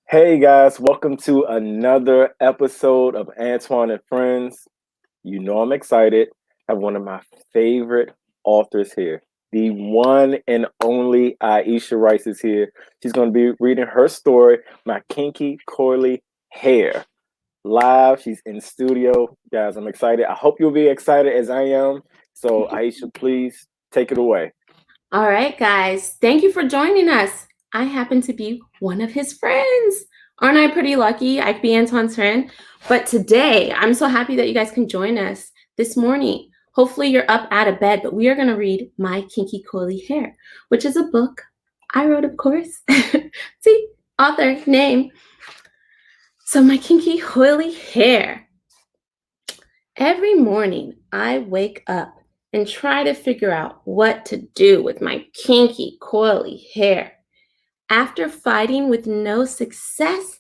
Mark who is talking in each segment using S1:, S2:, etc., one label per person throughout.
S1: Hey guys, welcome to another episode of Antoine and Friends. You know I'm excited. I have one of my favorite authors here. The one and only Aisha Rice is here. She's going to be reading her story, My Kinky Coily Hair. Live, she's in studio. Guys, I'm excited. I hope you'll be excited as I am. So Aisha, please take it away.
S2: All right, guys. Thank you for joining us. I happen to be one of his friends. Aren't I pretty lucky? I could be Antoine's friend. But today, I'm so happy that you guys can join us this morning. Hopefully, you're up out of bed, but we are going to read My Kinky Coily Hair, which is a book I wrote, of course. See, author, name. So, My Kinky Coily Hair. Every morning, I wake up and try to figure out what to do with my kinky, coily hair. After fighting with no success,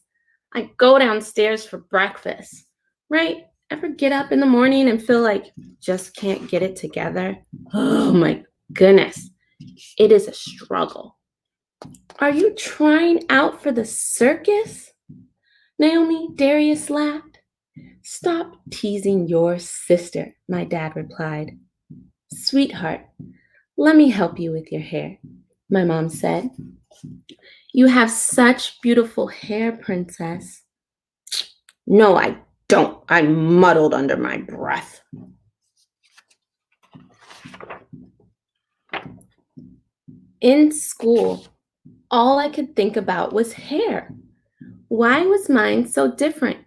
S2: I go downstairs for breakfast. Right? Ever get up in the morning and feel like just can't get it together? Oh my goodness. It is a struggle. Are you trying out for the circus? Naomi Darius laughed. Stop teasing your sister, my dad replied. Sweetheart, let me help you with your hair, my mom said. You have such beautiful hair, princess. No, I don't, I muddled under my breath. In school, all I could think about was hair. Why was mine so different?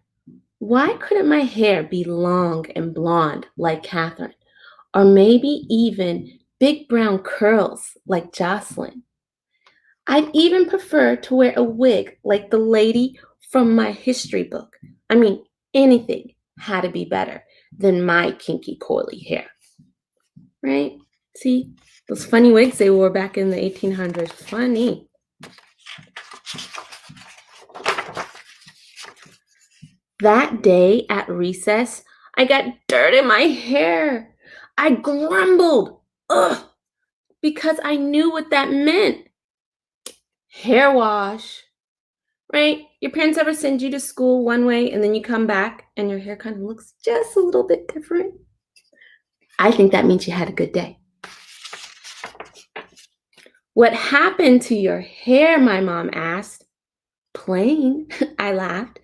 S2: Why couldn't my hair be long and blonde like Catherine? Or maybe even big brown curls like Jocelyn? I'd even prefer to wear a wig like the lady from my history book. I mean, anything had to be better than my kinky coily hair. Right? See, those funny wigs they wore back in the 1800s. Funny. That day at recess, I got dirt in my hair. I grumbled, ugh, because I knew what that meant. Hair wash, right? Your parents ever send you to school one way and then you come back and your hair kind of looks just a little bit different? I think that means you had a good day. What happened to your hair, my mom asked. Playing, I laughed.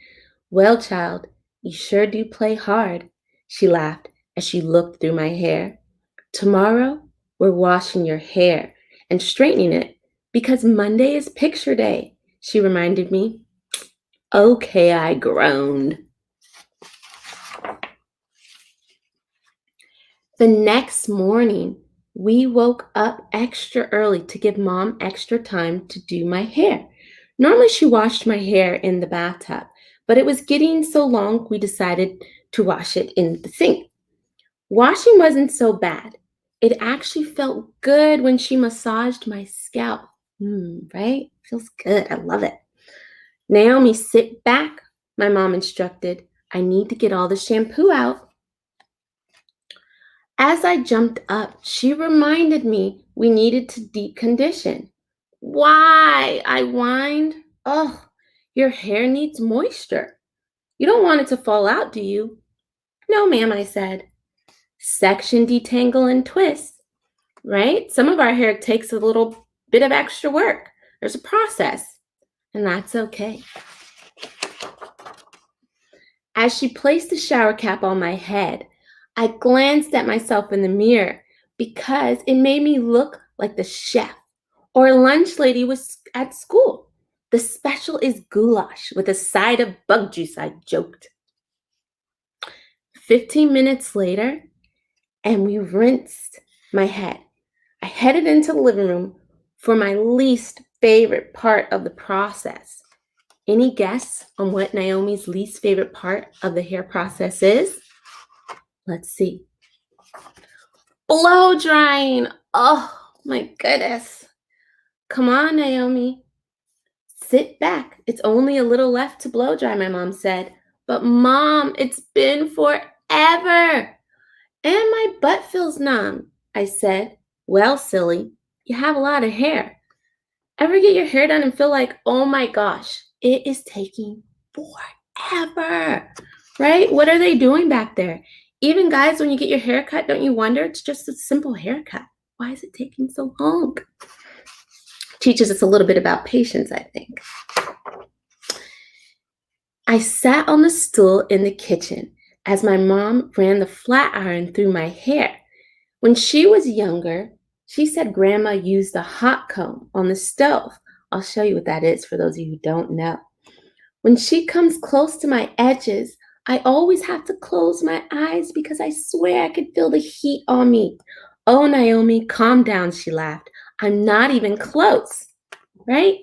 S2: Well, child, you sure do play hard, she laughed as she looked through my hair. Tomorrow, we're washing your hair and straightening it because Monday is picture day, she reminded me. Okay, I groaned. The next morning, we woke up extra early to give Mom extra time to do my hair. Normally, she washed my hair in the bathtub, but it was getting so long we decided to wash it in the sink. Washing wasn't so bad. It actually felt good when she massaged my scalp. Right? Feels good. I love it. Naomi, sit back, my mom instructed. I need to get all the shampoo out. As I jumped up, she reminded me we needed to deep condition. Why? I whined. Oh, your hair needs moisture. You don't want it to fall out, do you? No, ma'am, I said. Section, detangle, and twist, right? Some of our hair takes a little bit of extra work. There's a process, and that's okay. As she placed the shower cap on my head, I glanced at myself in the mirror because it made me look like the chef or a lunch lady was at school. The special is goulash with a side of bug juice, I joked. 15 minutes later, and we rinsed my head. I headed into the living room for my least favorite part of the process. Any guess on what Naomi's least favorite part of the hair process is? Let's see. Blow drying. Oh my goodness. Come on, Naomi. Sit back. It's only a little left to blow dry, my mom said. But Mom, it's been forever. And my butt feels numb, I said. Well, silly, you have a lot of hair. Ever get your hair done and feel like, oh my gosh, it is taking forever, right? What are they doing back there? Even guys, when you get your hair cut, don't you wonder? It's just a simple haircut. Why is it taking so long? Teaches us a little bit about patience, I think. I sat on the stool in the kitchen as my mom ran the flat iron through my hair. When she was younger, she said Grandma used a hot comb on the stove. I'll show you what that is for those of you who don't know. When she comes close to my edges, I always have to close my eyes because I swear I could feel the heat on me. Oh, Naomi, calm down, she laughed. I'm not even close, right?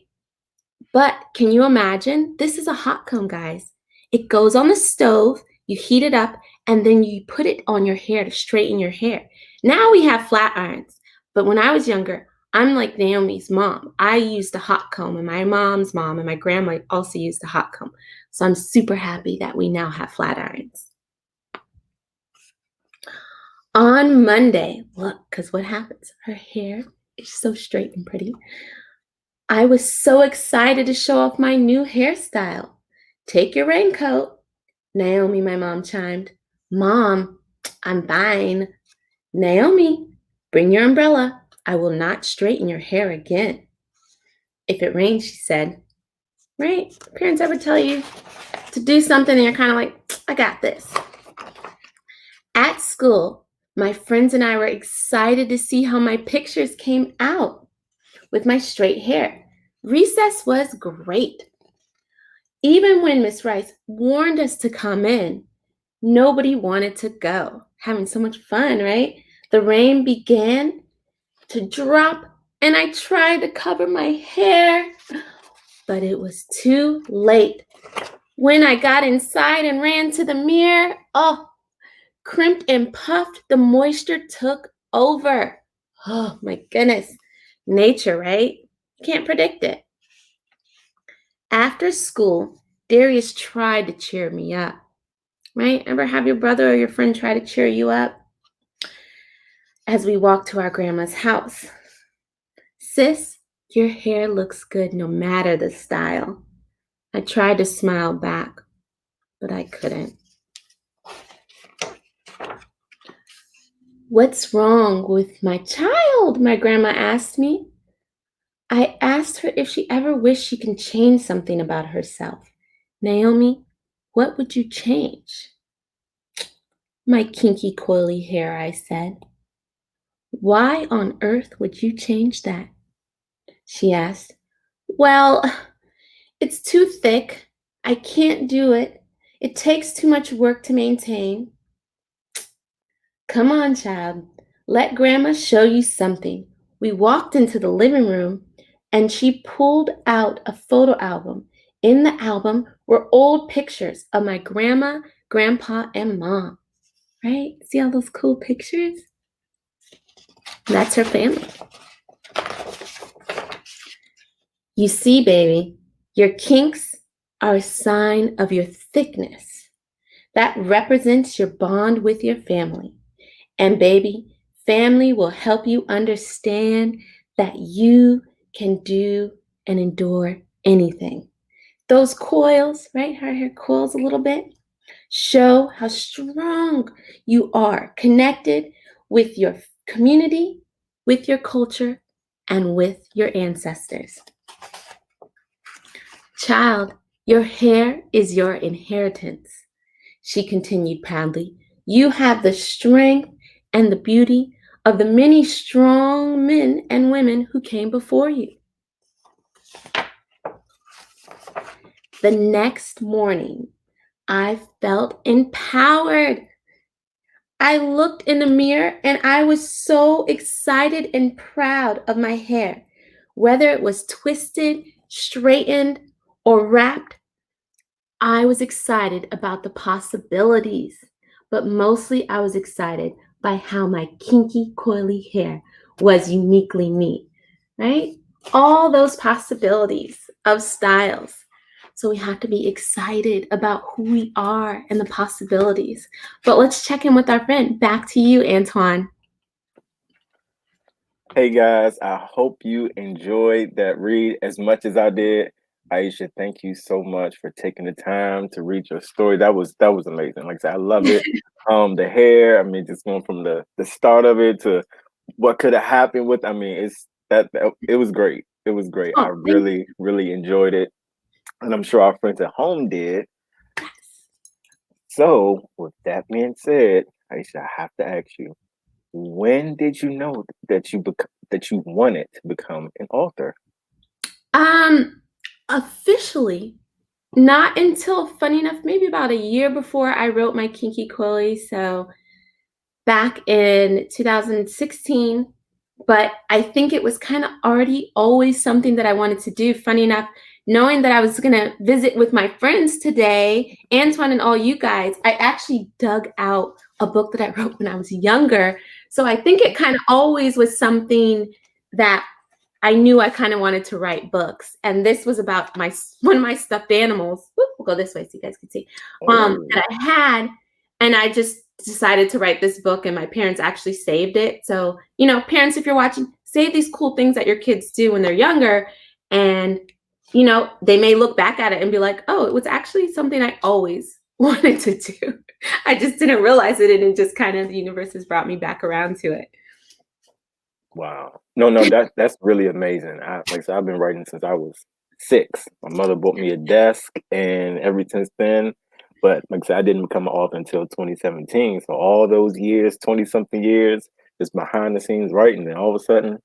S2: But can you imagine? This is a hot comb, guys. It goes on the stove, you heat it up, and then you put it on your hair to straighten your hair. Now we have flat irons, but when I was younger, I'm like Naomi's mom. I used a hot comb, and my mom's mom and my grandma also used a hot comb. So I'm super happy that we now have flat irons. On Monday, look, because what happens? Her hair is so straight and pretty. I was so excited to show off my new hairstyle. Take your raincoat, Naomi, my mom chimed. Mom, I'm fine. Naomi, bring your umbrella. I will not straighten your hair again. If it rains, she said. Right? Parents ever tell you to do something and you're kind of like, I got this. At school, my friends and I were excited to see how my pictures came out with my straight hair. Recess was great. Even when Miss Rice warned us to come in, nobody wanted to go. Having so much fun, right? The rain began to drop, and I tried to cover my hair, but it was too late. When I got inside and ran to the mirror, crimped and puffed, the moisture took over. Oh my goodness. Nature, right? You can't predict it. After school, Darius tried to cheer me up. Right? Ever have your brother or your friend try to cheer you up? As we walked to our grandma's house. Sis, your hair looks good no matter the style. I tried to smile back, but I couldn't. What's wrong with my child? My grandma asked me. I asked her if she ever wished she can change something about herself. Naomi, what would you change? My kinky coily hair, I said. Why on earth would you change that? She asked. Well, it's too thick. I can't do it. It takes too much work to maintain. Come on, child. Let Grandma show you something. We walked into the living room and she pulled out a photo album. In the album were old pictures of my grandma, grandpa, and mom. Right? See all those cool pictures? That's her family. You see, baby, your kinks are a sign of your thickness. That represents your bond with your family. And baby, family will help you understand that you can do and endure anything. Those coils, right? Her hair coils a little bit, show how strong you are connected with your community, with your culture, and with your ancestors. Child, your hair is your inheritance, she continued proudly. You have the strength and the beauty of the many strong men and women who came before you. The next morning, I felt empowered. I looked in the mirror and I was so excited and proud of my hair. Whether it was twisted, straightened, or wrapped, I was excited about the possibilities. But mostly I was excited by how my kinky coily hair was uniquely me, right? All those possibilities of styles. So we have to be excited about who we are and the possibilities. But let's check in with our friend. Back to you, Antoine.
S1: Hey guys, I hope you enjoyed that read as much as I did. Aisha, thank you so much for taking the time to read your story. That was amazing. Like I said, I love it. The hair, I mean, just going from the start of it to what could have happened with, I mean, it was great. It was great. I
S2: Oh, thank
S1: really, really enjoyed it. And I'm sure our friends at home did.
S2: you.
S1: So, with that being said, Aisha, I have to ask you, when did you know that you wanted to become an author?
S2: Um, Officially, not until, funny enough, maybe about a year before I wrote my Kinky Coily. So back in 2016, but I think it was kind of already always something that I wanted to do. Funny enough, knowing that I was going to visit with my friends today, Antoine and all you guys, I actually dug out a book that I wrote when I was younger. So I think it kind of always was something that I knew I kind of wanted to write books. And this was about my one of my stuffed animals. Whoop, we'll go this way so you guys can see.
S1: Oh,
S2: That I had, and I just decided to write this book, and my parents actually saved it. So, parents, if you're watching, save these cool things that your kids do when they're younger, and they may look back at it and be like, "Oh, it was actually something I always wanted to do. I just didn't realize it, and it just kind of the universe has brought me back around to it."
S1: wow. No, that's really amazing. Like I said, I've been writing since I was 6. My mother bought me a desk, and ever since then, but like I said, I didn't become an author until 2017. So all those years, 20 something years, just behind the scenes writing, and all of a sudden,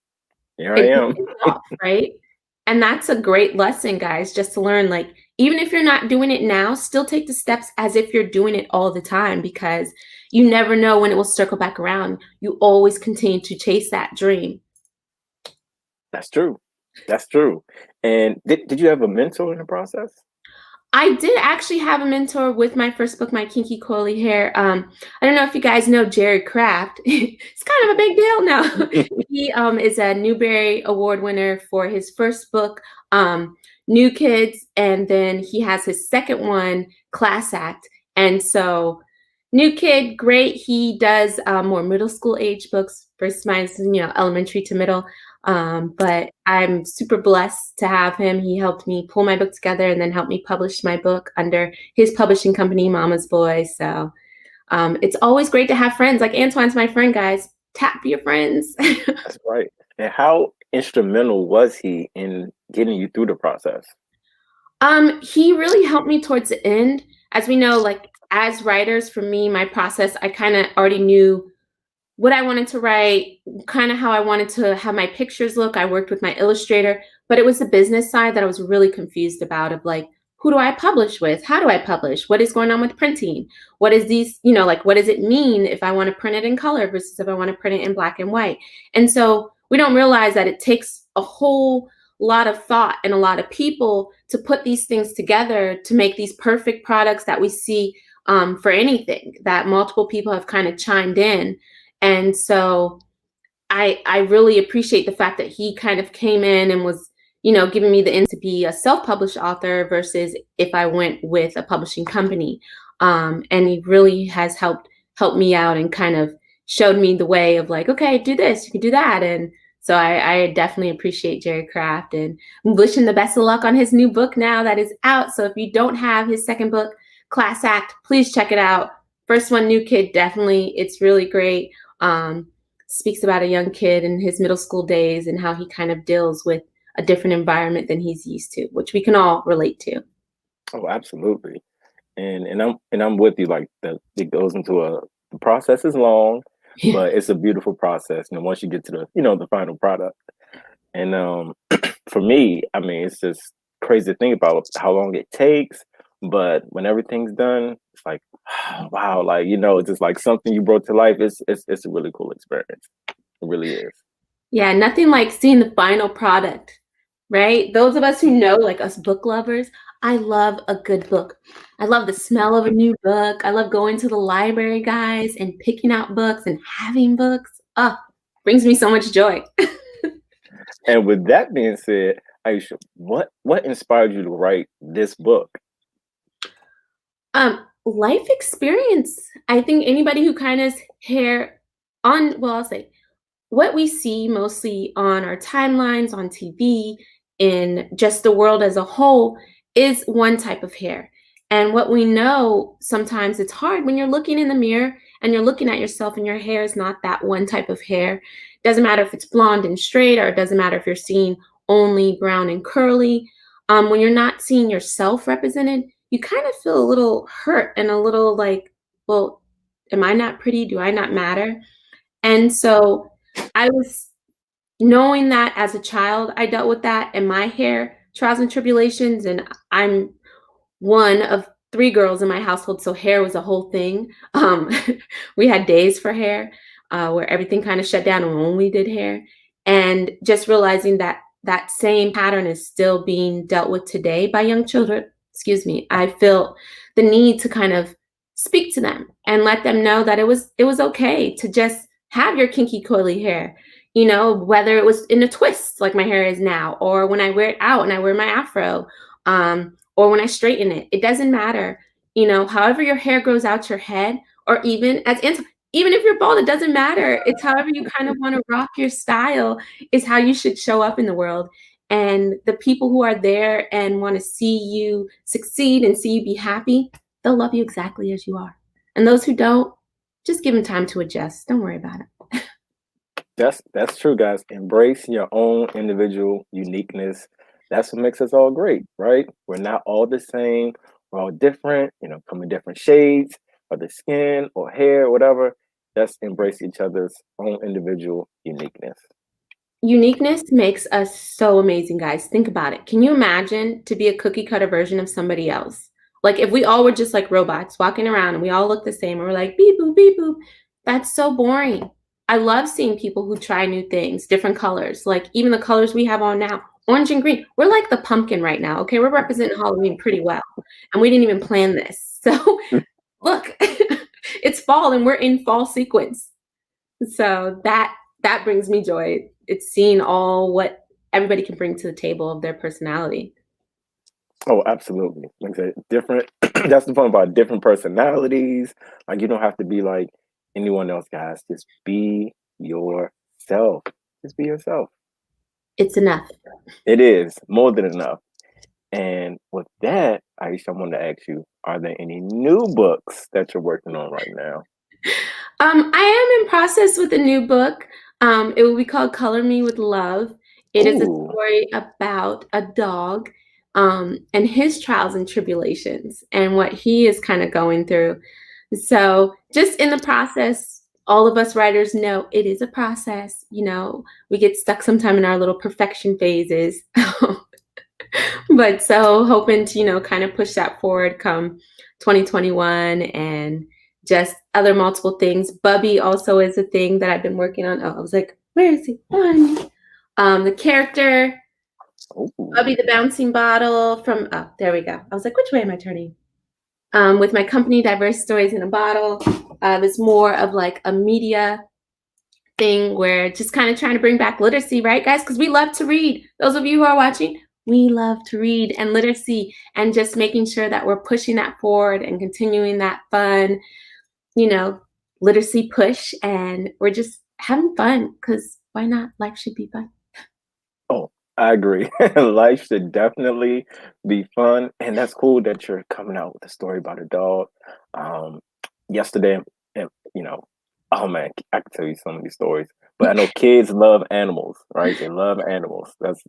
S1: here I
S2: It
S1: am.
S2: pays off, right? And that's a great lesson, guys, just to learn, like, even if you're not doing it now, still take the steps as if you're doing it all the time, because you never know when it will circle back around. You always continue to chase that dream.
S1: That's true. That's true. And did you have a mentor in the process?
S2: I did actually have a mentor with my first book, my Kinky Coily Hair. I don't know if you guys know Jerry Craft. It's kind of a big deal now. He is a Newbery Award winner for his first book, New Kids, and then he has his second one, Class Act. And so, New Kid, great. He does more middle school age books versus mine, is, elementary to middle. But I'm super blessed to have him. He helped me pull my book together and then helped me publish my book under his publishing company, Mama's Boy. So it's always great to have friends. Like Antoine's my friend, guys. Tap your friends.
S1: That's right. And how instrumental was he in getting you through the process?
S2: He really helped me towards the end. As we know, like as writers, for me, my process, I kind of already knew what I wanted to write, kind of how I wanted to have my pictures look. I worked with my illustrator, but it was the business side that I was really confused about, of like, who do I publish with? How do I publish? What is going on with printing? What is these, like, what does it mean if I want to print it in color versus if I want to print it in black and white? And so we don't realize that it takes a whole lot of thought and a lot of people to put these things together to make these perfect products that we see for anything, that multiple people have kind of chimed in. And so I really appreciate the fact that he kind of came in and was, giving me the to be a self-published author versus if I went with a publishing company. And he really has helped me out and kind of showed me the way of like, okay, do this, you can do that. And so I definitely appreciate Jerry Craft, and I'm wishing the best of luck on his new book now that is out. So if you don't have his second book, Class Act, please check it out. First one, New Kid, definitely. It's really great. Um, Speaks about a young kid in his middle school days and how he kind of deals with a different environment than he's used to, which we can all relate to.
S1: Oh, absolutely. And I'm with you. Like it goes into the process is long,
S2: Yeah.
S1: but it's a beautiful process. And once you get to the final product, and for me, I mean, it's just crazy to think about how long it takes. But when everything's done, it's like, wow, like it's just like something you brought to life. It's a really cool experience. It really is.
S2: Yeah, nothing like seeing the final product, right? Those of us who know, like us book lovers, I love a good book. I love the smell of a new book. I love going to the library, guys, and picking out books and having books. Oh, brings me so much joy.
S1: And with that being said, Aisha, what inspired you to write this book?
S2: Life experience. I think anybody who kind of hair on, well, I'll say what we see mostly on our timelines, on TV, in just the world as a whole, is one type of hair. And what we know, sometimes it's hard when you're looking in the mirror and you're looking at yourself and your hair is not that one type of hair. Doesn't matter if it's blonde and straight, or it doesn't matter if you're seeing only brown and curly. When you're not seeing yourself represented, you kind of feel a little hurt and a little like, well, am I not pretty? Do I not matter? And so I was knowing that as a child, I dealt with that in my hair trials and tribulations. And I'm one of three girls in my household, so hair was a whole thing. We had days for hair where everything kind of shut down and we only did hair. And just realizing that that same pattern is still being dealt with today by young children, excuse me, I felt the need to kind of speak to them and let them know that it was okay to just have your kinky coily hair, whether it was in a twist like my hair is now, or when I wear it out and I wear my afro, or when I straighten it. It doesn't matter, however your hair grows out your head, or even even if you're bald, it doesn't matter. It's however you kind of want to rock your style is how you should show up in the world. And the people who are there and want to see you succeed and see you be happy, they'll love you exactly as you are. And those who don't, just give them time to adjust. Don't worry about it.
S1: That's true, guys. Embrace your own individual uniqueness. That's what makes us all great, right? We're not all the same. We're all different, come in different shades of the skin or hair, whatever. Just embrace each other's own individual uniqueness.
S2: Uniqueness makes us so amazing, guys. Think about it. Can you imagine to be a cookie cutter version of somebody else? Like if we all were just like robots walking around and we all look the same and we're like beep boop, beep boop. That's so boring. I love seeing people who try new things, different colors, like even the colors we have on now, orange and green. We're like the pumpkin right now. Okay, we're representing Halloween pretty well. And we didn't even plan this. So look, it's fall and we're in fall sequence. So that brings me joy. It's seeing all what everybody can bring to the table of their personality.
S1: Oh, absolutely. Like I said, different. That's the fun about different personalities. Like you don't have to be like anyone else, guys. Just be yourself. Just be yourself.
S2: It's enough.
S1: It is more than enough. And with that, Aisha, I want to ask you: are there any new books that you're working on right now?
S2: I am in process with a new book. It will be called Color Me with Love. It is a
S1: Ooh,
S2: story about a dog and his trials and tribulations and what he is kind of going through. So, just in the process, all of us writers know it is a process. We get stuck sometime in our little perfection phases. But so hoping to, kind of push that forward come 2021 and just other multiple things. Bubby also is a thing that I've been working on. Oh, I was like, where is he? The character,
S1: ooh.
S2: Bubby the bouncing bottle from, oh, there we go. I was like, which way am I turning? With my company, Diverse Stories in a Bottle, it's more of like a media thing where just kind of trying to bring back literacy, right, guys? Because we love to read. Those of you who are watching, we love to read and literacy, and just making sure that we're pushing that forward and continuing that fun, you know, literacy push. And we're just having fun because why not? Life should be fun.
S1: Oh, I agree. Life should definitely be fun, and that's cool that you're coming out with a story about a dog. Um, yesterday, and oh man, I can tell you some of these stories. But I know kids love animals, right? They love animals. That's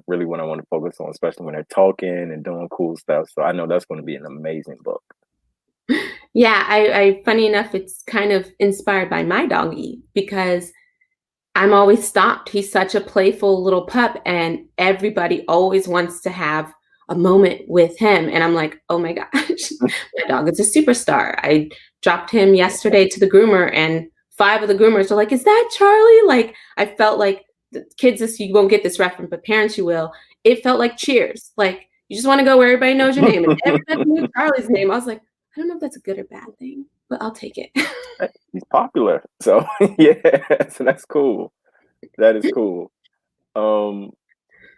S1: really what I want to focus on, especially when they're talking and doing cool stuff. So I know that's going to be an amazing book.
S2: Yeah, I funny enough, it's kind of inspired by my doggy because I'm always stopped. He's such a playful little pup, and everybody always wants to have a moment with him. And I'm like, oh my gosh, my dog is a superstar. I dropped him yesterday to the groomer, and five of the groomers are like, is that Charlie? Like, I felt like the kids, you won't get this reference, but parents, you will. It felt like Cheers. Like, you just want to go where everybody knows your name. And everybody knew Charlie's name. I was like, I don't know if that's a good or bad thing, but I'll take it.
S1: He's popular, so yeah, so that's cool. That is cool. Um,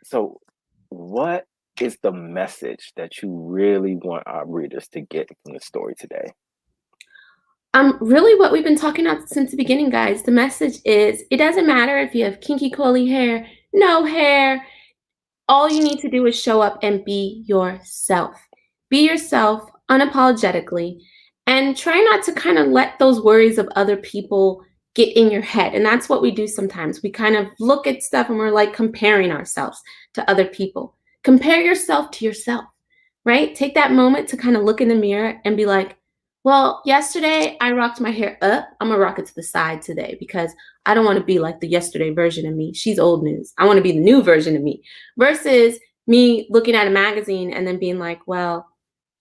S1: so what is the message that you really want our readers to get from the story today?
S2: Really what we've been talking about since the beginning, guys, the message is it doesn't matter if you have kinky coily hair, no hair. All you need to do is show up and be yourself. Be yourself unapologetically and try not to kind of let those worries of other people get in your head. And that's what we do sometimes. We kind of look at stuff and we're like comparing ourselves to other people. Compare yourself to yourself, right? Take that moment to kind of look in the mirror and be like, well, yesterday I rocked my hair up. I'm gonna rock it to the side today because I don't want to be like the yesterday version of me. She's old news. I want to be the new version of me versus me looking at a magazine and then being like, well,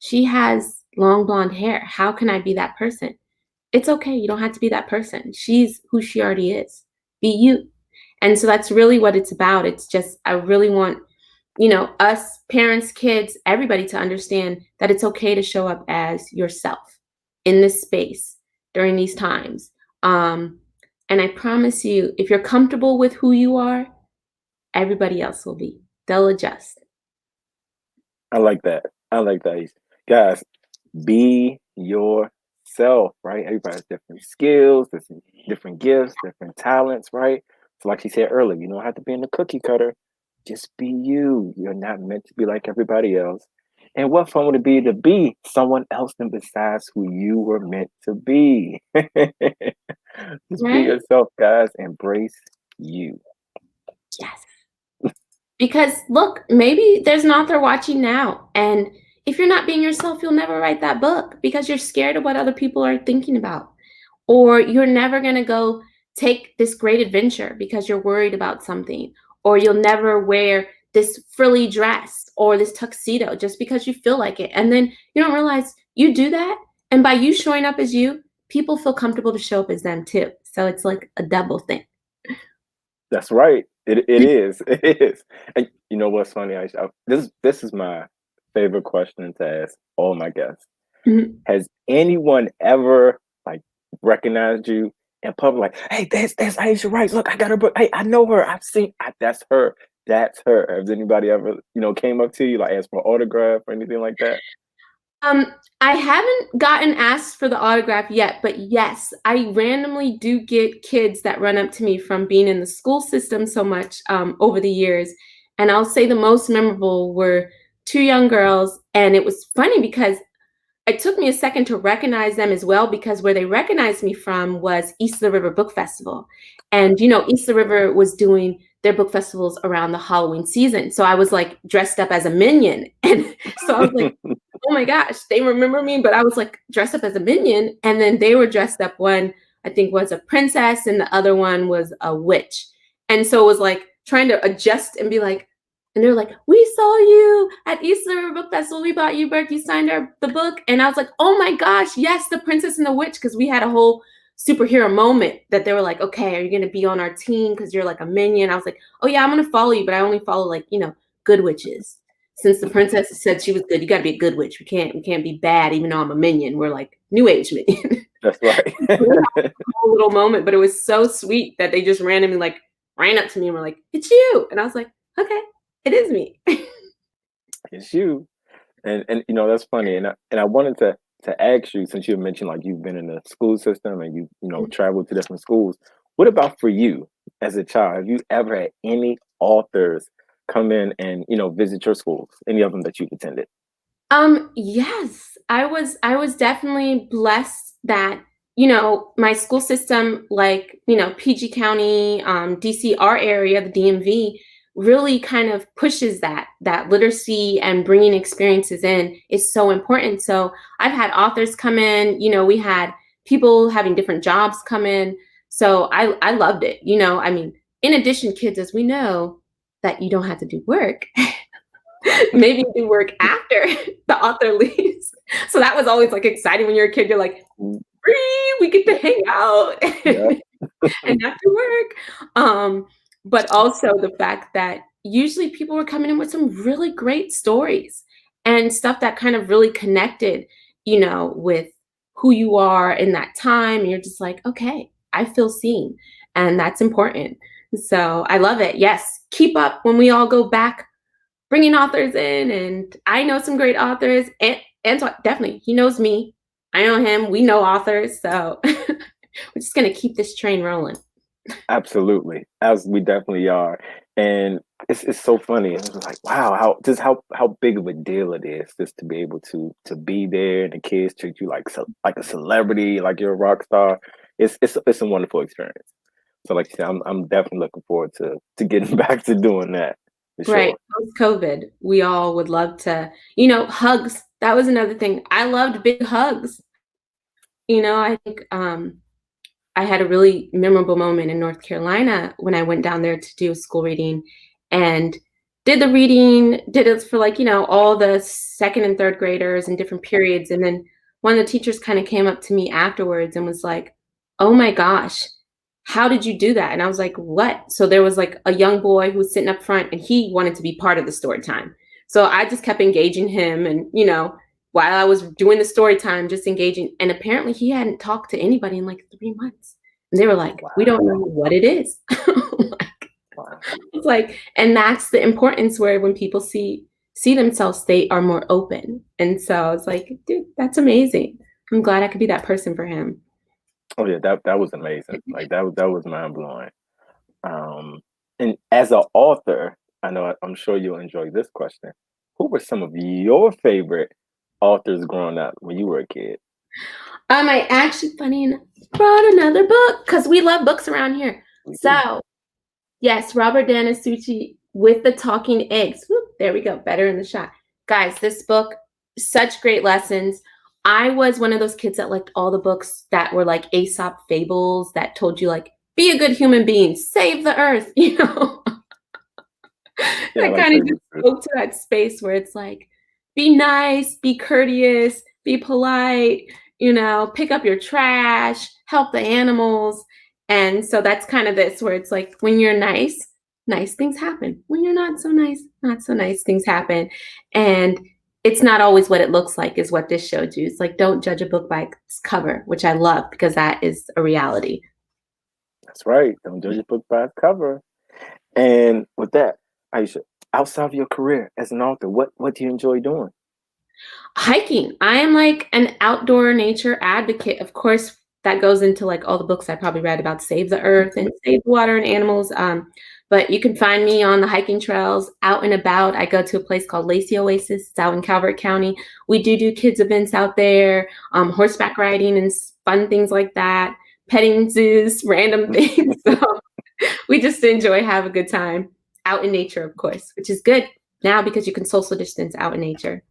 S2: she has long blonde hair. How can I be that person? It's okay. You don't have to be that person. She's who she already is. Be you. And so that's really what it's about. It's just, I really want, us, parents, kids, everybody to understand that it's okay to show up as yourself in this space during these times. And I promise you, if you're comfortable with who you are, everybody else will be. They'll adjust.
S1: I like that. I like that. Guys, be yourself, right? Everybody has different skills, different gifts, different talents, right? So like she said earlier, you don't have to be in the cookie cutter. Just be you. You're not meant to be like everybody else. And what fun would it be to be someone else than besides who you were meant to be? Just be
S2: Right?
S1: yourself, guys. Embrace you.
S2: Yes. Because look, maybe there's an author watching now. And if you're not being yourself, you'll never write that book because you're scared of what other people are thinking about. Or you're never going to go take this great adventure because you're worried about something. Or you'll never wear this frilly dress or this tuxedo just because you feel like it. And then you don't realize you do that. And by you showing up as you, people feel comfortable to show up as them too. So it's like a double thing.
S1: That's right. It is. It is. And you know what's funny, Aisha? This is my favorite question to ask all my guests.
S2: Mhm.
S1: Has anyone ever like recognized you in public? Like, hey, that's Aisha Rice. Look, I got her book. Hey, I know her. That's her. That's her. Has anybody ever, came up to you like asked for an autograph or anything like that?
S2: I haven't gotten asked for the autograph yet, but yes, I randomly do get kids that run up to me from being in the school system so much over the years. And I'll say the most memorable were two young girls. And it was funny because it took me a second to recognize them as well, because where they recognized me from was East of the River Book Festival. And, East of the River was doing their book festivals around the Halloween season. So I was like dressed up as a minion. And so I was like, oh my gosh, they remember me, but I was like dressed up as a minion. And then they were dressed up, one I think was a princess and the other one was a witch. And so it was like trying to adjust and be like, and they're like, we saw you at East of the River Book Festival. We bought you book. You signed the book. And I was like, oh my gosh, yes, the princess and the witch. Because we had a whole superhero moment that they were like, okay, are you going to be on our team? Because you're like a minion. I was like, oh yeah, I'm going to follow you. But I only follow like, good witches. Since the princess said she was good, you got to be a good witch. We can't be bad, even though I'm a minion. We're like new age minion.
S1: That's right.
S2: So we had a whole little moment, but it was so sweet that they just randomly like ran up to me and were like, it's you. And I was like, okay. It is me.
S1: It's you. And that's funny. And I wanted to ask you, since you mentioned like you've been in the school system and you traveled to different schools. What about for you as a child? Have you ever had any authors come in and visit your schools? Any of them that you've attended?
S2: Yes. I was definitely blessed that, my school system, like, PG County, DC, our area, the DMV, really kind of pushes that literacy and bringing experiences in is so important. So I've had authors come in, we had people having different jobs come in. So I loved it. I mean, in addition, kids, as we know, that you don't have to do work. Maybe do work after the author leaves. So that was always like exciting when you're a kid. You're like, free, we get to hang out
S1: Yeah.
S2: and not do work. But also the fact that usually people were coming in with some really great stories and stuff that kind of really connected, with who you are in that time. And you're just like, okay, I feel seen. And that's important. So I love it. Yes, keep up when we all go back bringing authors in. And I know some great authors. And Antoine, definitely, he knows me. I know him. We know authors, so we're just gonna keep this train rolling.
S1: Absolutely, as we definitely are, and it's so funny. It's like, wow, how big of a deal it is just to be able to be there, and the kids treat you like a celebrity, like you're a rock star. It's a wonderful experience. So, like you said, I'm definitely looking forward to getting back to doing that for
S2: Right.
S1: sure.
S2: Post COVID, we all would love to, hugs. That was another thing. I loved big hugs. I think I had a really memorable moment in North Carolina when I went down there to do a school reading and did the reading, did it for all the second and third graders in different periods. And then one of the teachers kind of came up to me afterwards and was like, "Oh my gosh, how did you do that?" And I was like, "What?" So there was like a young boy who was sitting up front and he wanted to be part of the story time. So I just kept engaging him and, while I was doing the story time, just engaging. And apparently he hadn't talked to anybody in like 3 months. And they were like, "We don't know
S1: Wow,
S2: what it is."
S1: wow.
S2: It's like, and that's the importance where when people see themselves, they are more open. And so I was like, dude, that's amazing. I'm glad I could be that person for him.
S1: Oh yeah, that was amazing. Like that was mind blowing. And as an author, I'm sure you'll enjoy this question. Who were some of your favorite authors growing up when you were a kid?
S2: I actually, funny enough, brought another book because we love books around here.
S1: We do.
S2: So, yes, Robert Danasucci with the Talking Eggs. Whoop, there we go, better in the shot. Guys, this book, such great lessons. I was one of those kids that liked all the books that were like Aesop fables that told you like, be a good human being, save the earth,
S1: Yeah, I
S2: I
S1: like
S2: kind of just
S1: favorites too.
S2: spoke to that space where it's like, be nice, be courteous, be polite, pick up your trash, help the animals. And so that's kind of this where it's like, when you're nice, nice things happen. When you're not so nice, not so nice things happen. And it's not always what it looks like, is what this showed you. It's like, don't judge a book by its cover, which I love because that is a reality.
S1: That's right. Don't judge a book by its cover. And with that, Aisha, outside of your career as an author, what do you enjoy doing?
S2: Hiking. I am like an outdoor nature advocate. Of course, that goes into like all the books I probably read about save the earth and save the water and animals. But you can find me on the hiking trails out and about. I go to a place called Lacey Oasis. It's out in Calvert County. We do kids events out there, horseback riding and fun things like that, petting zoos, random things. So we just enjoy, have a good time out in nature, of course, which is good now because you can social distance out in nature.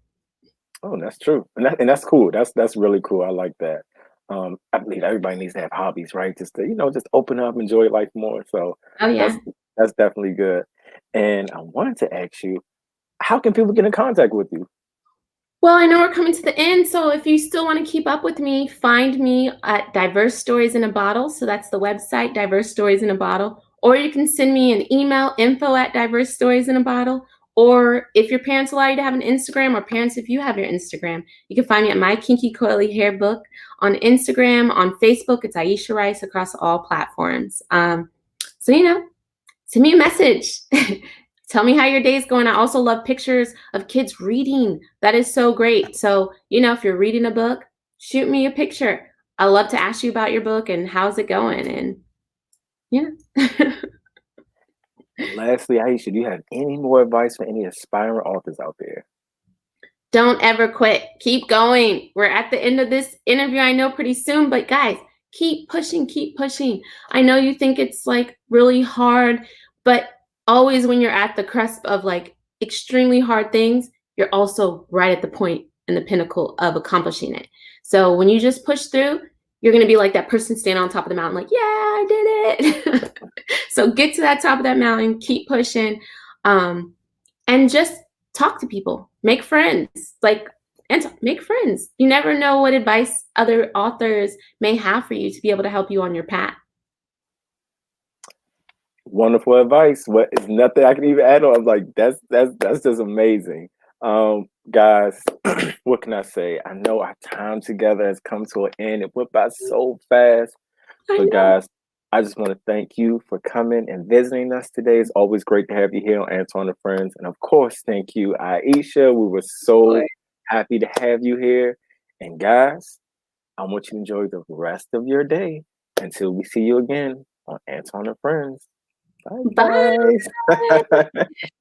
S1: Oh, that's true, and that's cool. That's really cool. I like that. I believe everybody needs to have hobbies, right? Just to just open up, enjoy life more. So
S2: Oh
S1: that's
S2: yeah.
S1: that's definitely good. And I wanted to ask you, how can people get in contact with you?
S2: Well, I know we're coming to the end, so if you still want to keep up with me, find me at Diverse Stories in a Bottle. So that's the website, Diverse Stories in a Bottle. Or you can send me an email, info@Diverse Stories in a Bottle. Or if your parents allow you to have an Instagram, or parents, if you have your Instagram, you can find me at My Kinky Coily Hair Book on Instagram, on Facebook. It's Aisha Rice across all platforms. So, send me a message. Tell me how your day's going. I also love pictures of kids reading. That is so great. So, if you're reading a book, shoot me a picture. I love to ask you about your book and how's it going. And yeah.
S1: And lastly, Aisha, do you have any more advice for any aspiring authors out there?
S2: Don't ever quit. Keep going. We're at the end of this interview, I know, pretty soon, but guys, keep pushing, keep pushing. I know you think it's like really hard, but always when you're at the cusp of like extremely hard things, you're also right at the point and the pinnacle of accomplishing it. So when you just push through, you're going to be like that person standing on top of the mountain, like, yeah, I did it. So get to that top of that mountain, keep pushing. And just talk to people, make friends, and make friends. You never know what advice other authors may have for you to be able to help you on your path.
S1: Wonderful advice. What is nothing I can even add on. I'm like, that's just amazing. Guys, what can I say? I know our time together has come to an end. It went by so fast.
S2: I
S1: But
S2: know.
S1: guys, I just want to thank you for coming and visiting us today. It's always great to have you here on Antoine and Friends. And of course, thank you, Aisha. We were
S2: Boy.
S1: so happy to have you here. And guys, I want you to enjoy the rest of your day until we see you again on Antoine and Friends. Bye,
S2: Bye.
S1: guys.